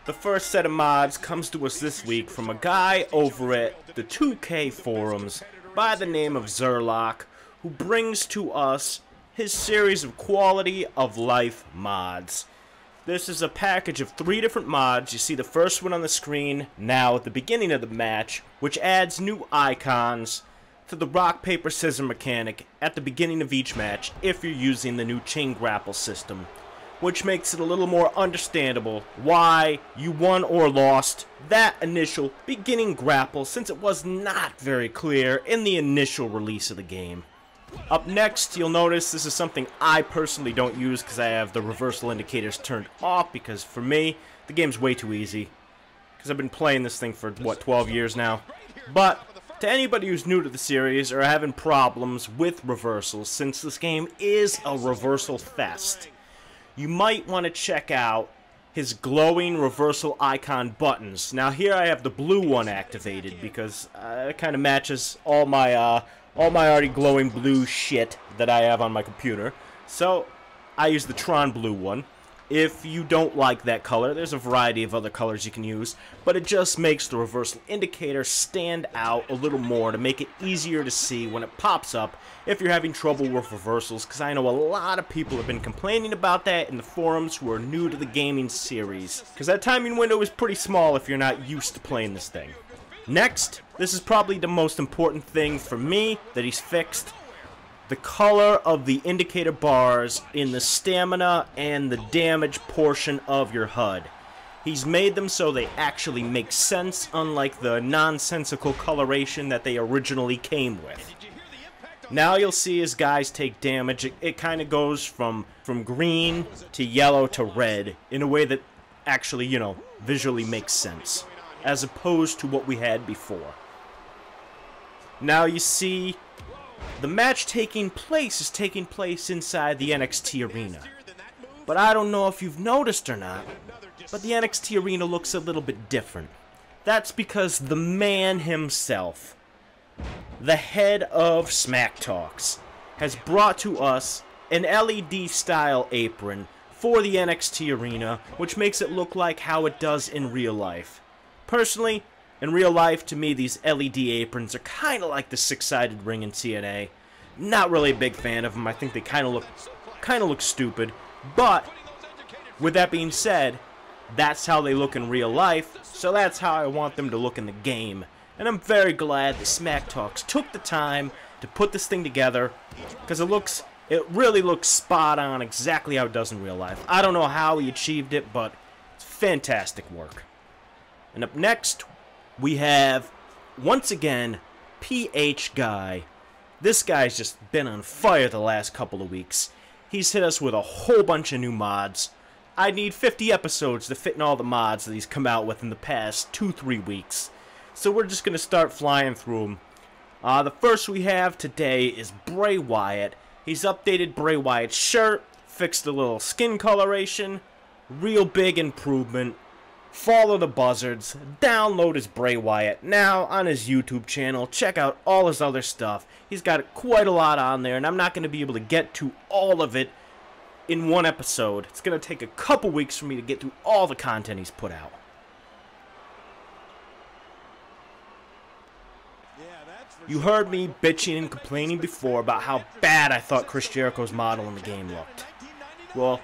The first set of mods comes to us this week from a guy over at the 2K forums by the name of Zurlocke, who brings to us his series of quality of life mods. This is a package of 3 different mods. You see the first one on the screen now at the beginning of the match, which adds new icons to the rock, paper, scissors mechanic at the beginning of each match if you're using the new chain grapple system, which makes it a little more understandable why you won or lost that initial beginning grapple, since it was not very clear in the initial release of the game. Up next, you'll notice this is something I personally don't use because I have the reversal indicators turned off, because for me, the game's way too easy. Because I've been playing this thing for, what, 12 years now? But to anybody who's new to the series or having problems with reversals, since this game is a reversal fest, you might want to check out his glowing reversal icon buttons. Now here I have the blue one activated because it kind of matches all my already glowing blue shit that I have on my computer. So I use the Tron blue one. If you don't like that color, there's a variety of other colors you can use, but it just makes the reversal indicator stand out a little more to make it easier to see when it pops up if you're having trouble with reversals, because I know a lot of people have been complaining about that in the forums who are new to the gaming series, because that timing window is pretty small if you're not used to playing this thing. Next, this is probably the most important thing for me that he's fixed: the color of the indicator bars in the stamina and the damage portion of your HUD. He's made them so they actually make sense, unlike the nonsensical coloration that they originally came with. Now you'll see as guys take damage, it kind of goes from green to yellow to red in a way that actually, you know, visually makes sense, as opposed to what we had before. Now you see the match is taking place inside the NXT arena. But I don't know if you've noticed or not, but the NXT arena looks a little bit different. That's because the man himself, the head of Smacktalks, has brought to us an LED style apron for the NXT arena, which makes it look like how it does in real life. Personally, in real life, to me, these LED aprons are kind of like the 6-sided ring in TNA. Not really a big fan of them. I think they kind of look stupid. But with that being said, that's how they look in real life, so that's how I want them to look in the game. And I'm very glad that Smacktalks took the time to put this thing together, because it really looks spot on, exactly how it does in real life. I don't know how he achieved it, but it's fantastic work. And up next, we have, once again, PH Guy. This guy's just been on fire the last couple of weeks. He's hit us with a whole bunch of new mods. I need 50 episodes to fit in all the mods that he's come out with in the past 2-3 weeks. So we're just going to start flying through them. The first we have today is Bray Wyatt. He's updated Bray Wyatt's shirt, fixed a little skin coloration, real big improvement. Follow the buzzards, download his Bray Wyatt now on his YouTube channel, check out all his other stuff. He's got quite a lot on there, and I'm not going to be able to get to all of it in one episode. It's going to take a couple weeks for me to get through all the content he's put out. You heard me bitching and complaining before about how bad I thought Chris Jericho's model in the game looked. Well,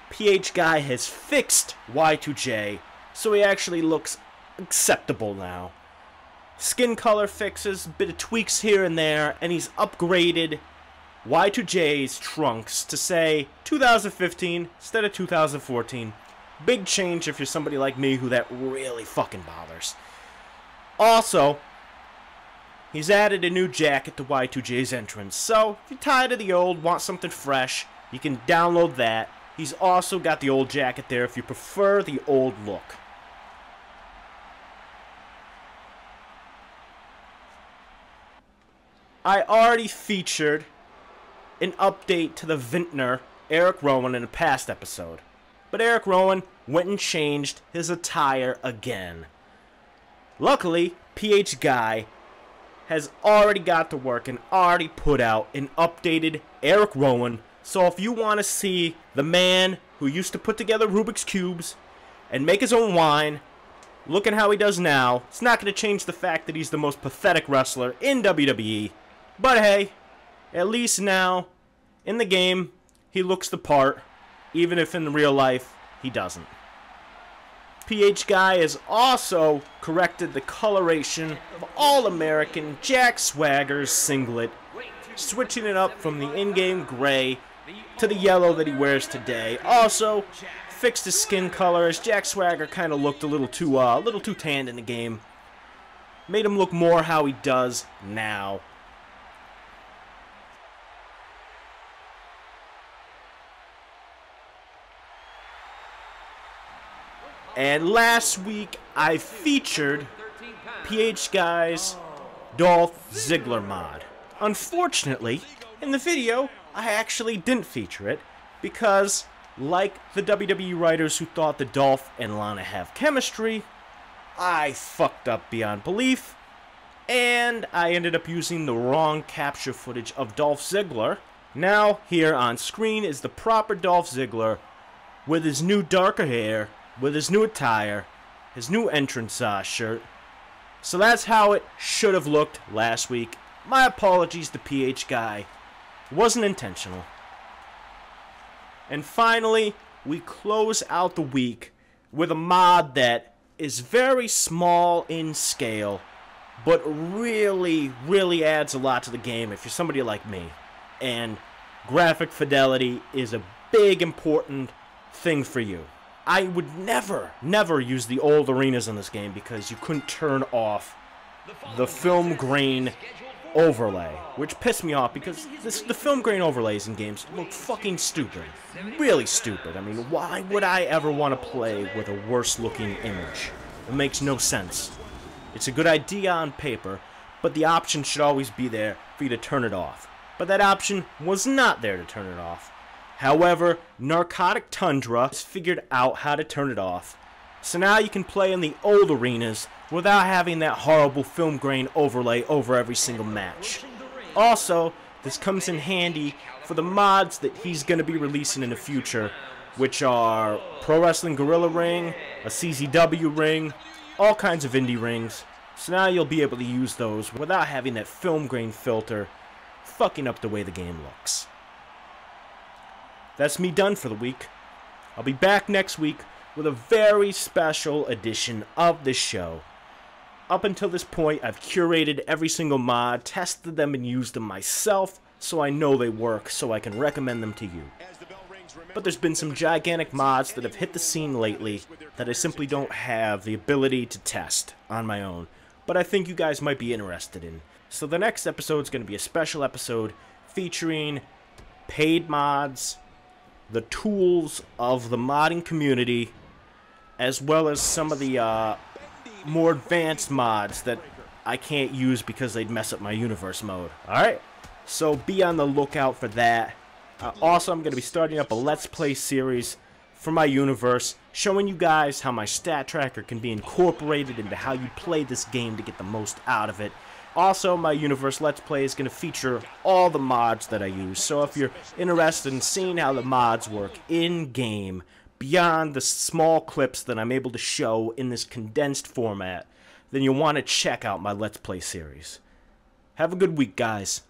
PH Guy has fixed Y2J, so he actually looks acceptable now. Skin color fixes, a bit of tweaks here and there, and he's upgraded Y2J's trunks to say 2015 instead of 2014. Big change if you're somebody like me who that really fucking bothers. Also, he's added a new jacket to Y2J's entrance, so if you're tired of the old, want something fresh, you can download that. He's also got the old jacket there if you prefer the old look. I already featured an update to the vintner, Eric Rowan, in a past episode. But Eric Rowan went and changed his attire again. Luckily, PH Guy has already got to work and already put out an updated Eric Rowan. So if you want to see the man who used to put together Rubik's Cubes and make his own wine. Look at how he does now. It's not going to change the fact that he's the most pathetic wrestler in WWE. But hey, at least now, in the game, he looks the part, even if in real life, he doesn't. PH Guy has also corrected the coloration of All-American Jack Swagger's singlet, switching it up from the in-game gray to the yellow that he wears today. Also, fixed his skin color as Jack Swagger kind of looked a little too tanned in the game. Made him look more how he does now. And last week I featured PH Guy's Dolph Ziggler mod. Unfortunately, in the video I actually didn't feature it because, like the WWE writers who thought that Dolph and Lana have chemistry, I fucked up beyond belief, and I ended up using the wrong capture footage of Dolph Ziggler. Now, here on screen is the proper Dolph Ziggler with his new darker hair, with his new attire, his new entrance shirt. So that's how it should have looked last week. My apologies to PH Guy. It wasn't intentional. And finally, we close out the week with a mod that is very small in scale, but really, really adds a lot to the game if you're somebody like me. And graphic fidelity is a big, important thing for you. I would never use the old arenas in this game because you couldn't turn off the film grain overlay, which pissed me off because the film grain overlays in games look fucking stupid. Really stupid. I mean, why would I ever want to play with a worse looking image? It makes no sense. It's a good idea on paper, but the option should always be there for you to turn it off. But that option was not there to turn it off. However, Narcotic Tundra has figured out how to turn it off. So now you can play in the old arenas without having that horrible film grain overlay over every single match. Also, this comes in handy for the mods that he's going to be releasing in the future, which are Pro Wrestling Guerrilla Ring, a CZW ring, all kinds of indie rings. So now you'll be able to use those without having that film grain filter fucking up the way the game looks. That's me done for the week. I'll be back next week with a very special edition of this show. Up until this point, I've curated every single mod, tested them and used them myself, so I know they work, so I can recommend them to you. But there's been some gigantic mods that have hit the scene lately that I simply don't have the ability to test on my own, but I think you guys might be interested in. So the next episode is going to be a special episode featuring paid mods, the tools of the modding community, as well as some of the more advanced mods that I can't use because they'd mess up my universe mode. Alright, so be on the lookout for that. Also, I'm going to be starting up a Let's Play series for my universe, showing you guys how my stat tracker can be incorporated into how you play this game to get the most out of it. Also, my universe Let's Play is going to feature all the mods that I use, so if you're interested in seeing how the mods work in-game, beyond the small clips that I'm able to show in this condensed format, then you'll want to check out my Let's Play series. Have a good week, guys.